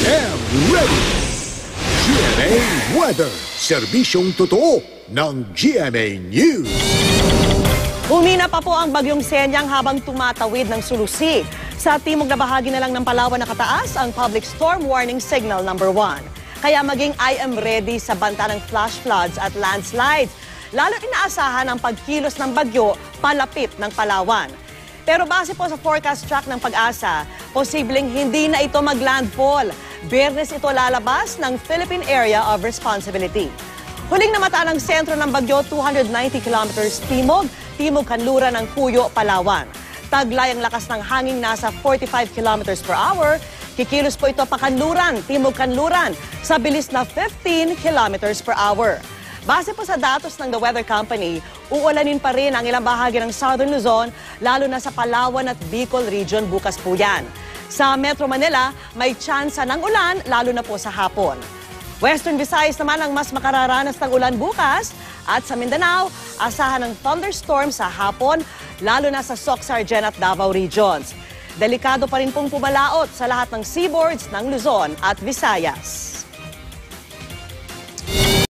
and ready! GMA Weather, serbisyong totoo ng GMA News. Humina pa po ang bagyong Senyang habang tumatawid ng Sulusi. Sa timog na bahagi na lang ng Palawan nakataas ang Public Storm Warning Signal number 1. Kaya maging I am ready sa banta ng flash floods at landslides. Lalo inaasahan ang pagkilos ng bagyo palapit ng Palawan. Pero base po sa forecast track ng Pag-asa, posibleng hindi na ito maglandfall. Biyernes ito lalabas ng Philippine Area of Responsibility. Huling namata ng sentro ng bagyo 290 kilometers timog kanluran ng Puyo, Palawan. Taglay ang lakas ng hangin nasa 45 kilometers per hour. Kikilos po ito pakanluran, timog kanluran sa bilis na 15 kilometers per hour. Base po sa datos ng The Weather Company, uulanin pa rin ang ilang bahagi ng Southern Luzon, lalo na sa Palawan at Bicol Region bukas po yan. Sa Metro Manila, may tsansa ng ulan, lalo na po sa hapon. Western Visayas naman ang mas makararanas ng ulan bukas, at sa Mindanao, asahan ng thunderstorm sa hapon, lalo na sa Soc-Sargen at Davao Regions. Delikado pa rin pong pumalaot sa lahat ng seaboards ng Luzon at Visayas.